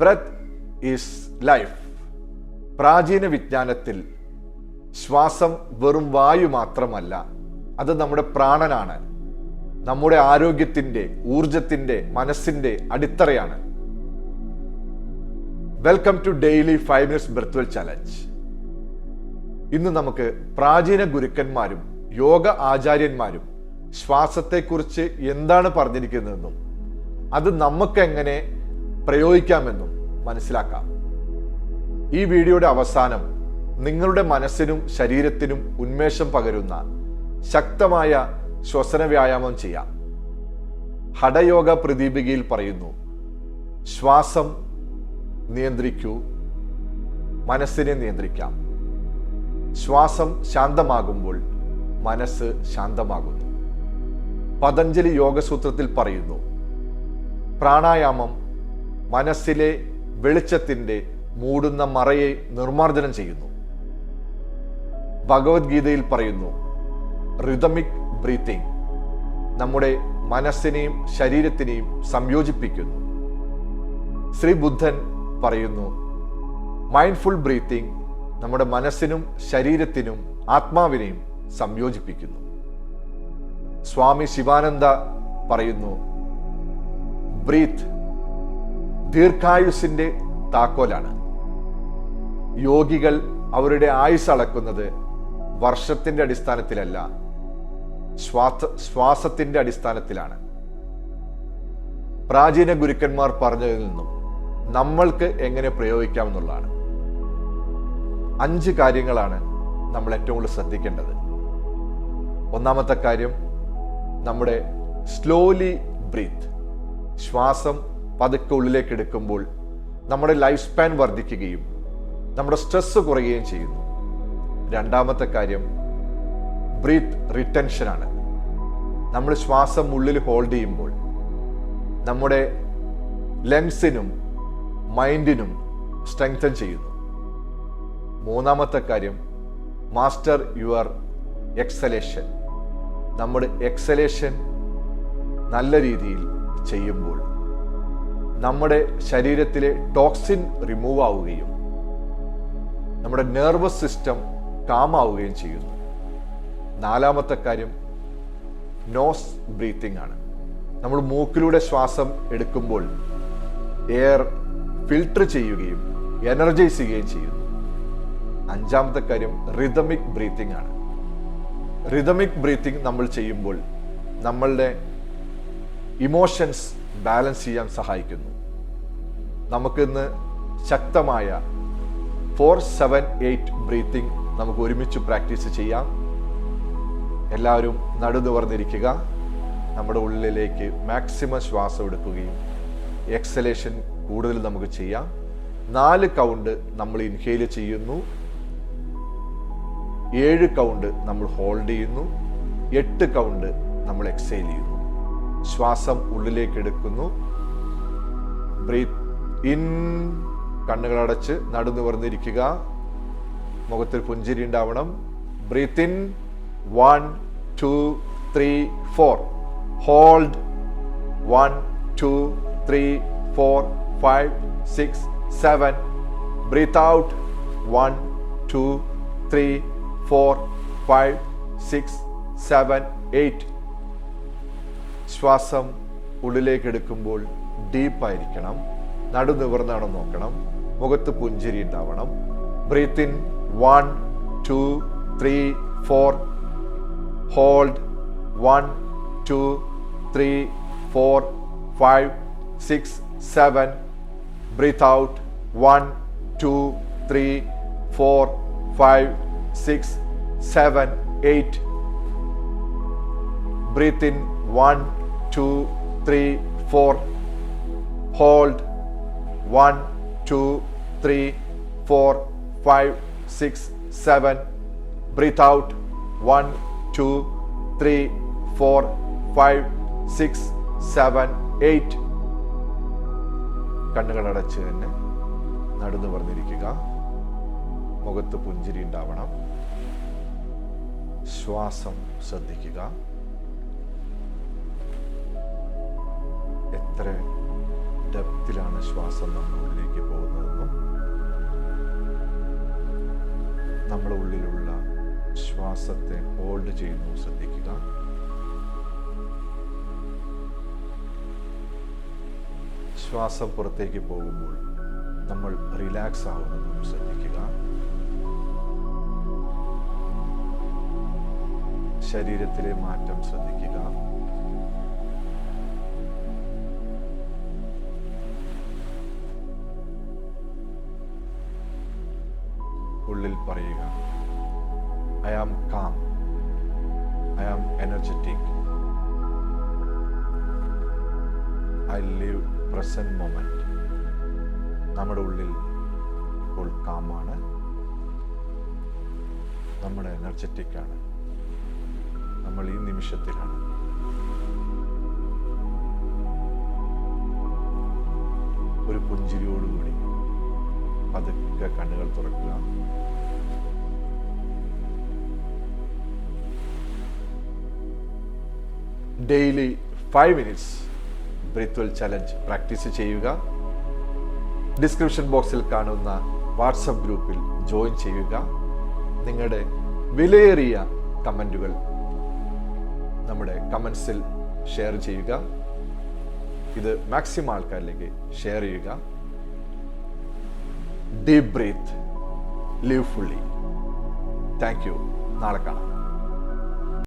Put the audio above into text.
Breath is life. പ്രാചീന വിജ്ഞാനത്തിൽ ശ്വാസം വെറും വായു മാത്രമല്ല, അത് നമ്മുടെ പ്രാണനാണ്. നമ്മുടെ ആരോഗ്യത്തിൻ്റെ, ഊർജത്തിൻ്റെ, മനസ്സിൻ്റെ അടിത്തറയാണ്. Welcome to daily 5 minutes Breathwell challenge. ഇന്ന് നമുക്ക് പ്രാചീന ഗുരുക്കന്മാരും യോഗ ആചാര്യന്മാരും ശ്വാസത്തെക്കുറിച്ച് എന്താണ് പറഞ്ഞിരിക്കുന്നതെന്നും അത് നമുക്ക് എങ്ങനെ പ്രയോഗിക്കാമെന്നും മനസ്സിലാക്കാം. ഈ വീഡിയോയുടെ അവസാനം നിങ്ങളുടെ മനസ്സിനും ശരീരത്തിനും ഉന്മേഷം പകരുന്ന ശക്തമായ ശ്വസന വ്യായാമം ചെയ്യാം. ഹഠയോഗ പ്രദീപികയിൽ പറയുന്നു, ശ്വാസം നിയന്ത്രിക്കൂ, മനസ്സിനെ നിയന്ത്രിക്കാം. ശ്വാസം ശാന്തമാകുമ്പോൾ മനസ്സ് ശാന്തമാകുന്നു. പതഞ്ജലി യോഗസൂത്രത്തിൽ പറയുന്നു, പ്രാണായാമം മനസ്സിലെ വെളിച്ചത്തിൻ്റെ മൂടുന്ന മറയെ നിർമ്മാർജ്ജനം ചെയ്യുന്നു. ഭഗവത്ഗീതയിൽ പറയുന്നു, റിതമിക് ബ്രീത്തിങ് നമ്മുടെ മനസ്സിനെയും ശരീരത്തിനെയും സംയോജിപ്പിക്കുന്നു. ശ്രീ ബുദ്ധൻ പറയുന്നു, മൈൻഡ്ഫുൾ ബ്രീത്തിങ് നമ്മുടെ മനസ്സിനും ശരീരത്തിനും ആത്മാവിനെയും സംയോജിപ്പിക്കുന്നു. സ്വാമി ശിവാനന്ദ പറയുന്നു, ബ്രീത്ത് ദീർഘായുസിന്റെ താക്കോലാണ്. യോഗികൾ അവരുടെ ആയുസ് അളക്കുന്നത് വർഷത്തിന്റെ അടിസ്ഥാനത്തിലല്ല, ശ്വാസത്തിന്റെ അടിസ്ഥാനത്തിലാണ്. പ്രാചീന ഗുരുക്കന്മാർ പറഞ്ഞതിൽ നിന്നും നമ്മൾക്ക് എങ്ങനെ പ്രയോഗിക്കാമെന്നുള്ളതാണ്. 5 കാര്യങ്ങളാണ് നമ്മൾ ഏറ്റവും കൂടുതൽ ശ്രദ്ധിക്കേണ്ടത്. ഒന്നാമത്തെ കാര്യം, നമ്മുടെ സ്ലോലി ബ്രീത്ത്. ശ്വാസം പതുക്കെ ഉള്ളിലേക്ക് എടുക്കുമ്പോൾ നമ്മുടെ ലൈഫ് സ്പാൻ വർദ്ധിക്കുകയും നമ്മുടെ സ്ട്രെസ് കുറയുകയും ചെയ്യുന്നു. രണ്ടാമത്തെ കാര്യം, ബ്രീത്ത് റിട്ടൻഷനാണ്. നമ്മൾ ശ്വാസം ഉള്ളിൽ ഹോൾഡ് ചെയ്യുമ്പോൾ നമ്മുടെ ലങ്സിനും മൈൻഡിനും സ്ട്രെങ്തൻ ചെയ്യുന്നു. മൂന്നാമത്തെ കാര്യം, മാസ്റ്റർ യുവർ എക്സലേഷൻ. നമ്മുടെ എക്സലേഷൻ നല്ല രീതിയിൽ ചെയ്യുമ്പോൾ നമ്മുടെ ശരീരത്തിലെ ടോക്സിൻ റിമൂവ് ആവുകയും നമ്മുടെ നെർവസ് സിസ്റ്റം കാമാവുകയും ചെയ്യുന്നു. നാലാമത്തെ കാര്യം, നോസ് ബ്രീത്തിങ് ആണ്. നമ്മൾ മൂക്കിലൂടെ ശ്വാസം എടുക്കുമ്പോൾ എയർ ഫിൽട്ടർ ചെയ്യുകയും എനർജൈസ് ചെയ്യുകയും ചെയ്യുന്നു. അഞ്ചാമത്തെ കാര്യം, റിതമിക് ബ്രീത്തിങ് ആണ്. റിതമിക് ബ്രീത്തിങ് നമ്മൾ ചെയ്യുമ്പോൾ നമ്മളുടെ ഇമോഷൻസ് ബാലൻസ് ചെയ്യാൻ സഹായിക്കുന്നു. നമുക്കിന്ന് ശക്തമായ 4-7-8 ബ്രീത്തിങ് നമുക്ക് ഒരുമിച്ച് പ്രാക്ടീസ് ചെയ്യാം. എല്ലാവരും നടുനിവർന്നിരിക്കുക. നമ്മുടെ ഉള്ളിലേക്ക് മാക്സിമം ശ്വാസം എടുക്കുകയും എക്സലേഷൻ കൂടുതൽ നമുക്ക് ചെയ്യാം. 4 കൗണ്ട് നമ്മൾ ഇൻഹേൽ ചെയ്യുന്നു, 7 കൗണ്ട് നമ്മൾ ഹോൾഡ് ചെയ്യുന്നു, 8 കൗണ്ട് നമ്മൾ എക്സേൽ ചെയ്യുന്നു. ശ്വാസം ഉള്ളിലേക്ക് എടുക്കുന്നു, ബ്രീത്ത് ഇൻ, കണ്ണുകളടച്ച് നടുനിവർന്നിരിക്കുക, മുഖത്തിൽ പുഞ്ചിരി ഉണ്ടാവണം. Breathe in 1 2 3 4, hold 1 2 3 4 5 6 7, breathe out 1 2 3 4 5 6 7 8. ശ്വാസം ഉള്ളിലേക്ക് എടുക്കുമ്പോൾ ഡീപ്പായിരിക്കണം, നടുനിവർന്നാണോ നോക്കണം, മുഖത്ത് പുഞ്ചിരി ഉണ്ടാവണം. Breathe in 1 2 3 4, hold 1 2 3 4 5 6 7, breathe out 1 2 3 4 5 6 7 8. Breathe in 1 2 3 4, hold 1 2 3 4 5 6 7, breathe out 1 2 3 4 5 6 7 8. കണ്ണുകളടച്ച് തന്നെ നടുനിവർന്നിരിക്കുക, മുഖത്ത് പുഞ്ചിരി ഉണ്ടാവണം. ശ്വാസം ശ്രദ്ധിക്കുക. എത്ര ഡെപ്തിലാണ് ശ്വാസം നമ്മുടെ ഉള്ളിലേക്ക് പോകുന്നതെന്നും നമ്മുടെ ഉള്ളിലുള്ള ശ്വാസത്തെ ഹോൾഡ് ചെയ്യുന്നു ശ്രദ്ധിക്കുക. ശ്വാസം പുറത്തേക്ക് പോകുമ്പോൾ നമ്മൾ റിലാക്സ് ആവുന്നതും ശ്രദ്ധിക്കുക. ശരീരത്തിലെ മാറ്റം ശ്രദ്ധിക്കുക. ഉള്ളിൽ പറയുക, I am calm, I am energetic, I live present moment. നമ്മുടെ ഉള്ളിൽ ഇപ്പോൾ കാമാണ്, നമ്മുടെ എനർജറ്റിക് ആണ്, നമ്മൾ ഈ നിമിഷത്തിലാണ്. ഒരു പുഞ്ചിരിയോടുകൂടി പതുക്കെ കണ്ണുകൾ തുറക്കുക. Daily 5 minutes breathe well challenge practice ചെയ്യുക. ഡിസ്ക്രിപ്ഷൻ ബോക്സിൽ കാണുന്ന വാട്സപ്പ് ഗ്രൂപ്പിൽ ജോയിൻ ചെയ്യുക. നിങ്ങളുടെ വിലയേറിയ കമൻറ്റുകൾ നമ്മുടെ കമൻസിൽ ഷെയർ ചെയ്യുക. ഇത് മാക്സിമം ആൾക്കാരിലേക്ക് ഷെയർ ചെയ്യുക. Deep breath, live fully. Thank you. നാളെ കാണാം.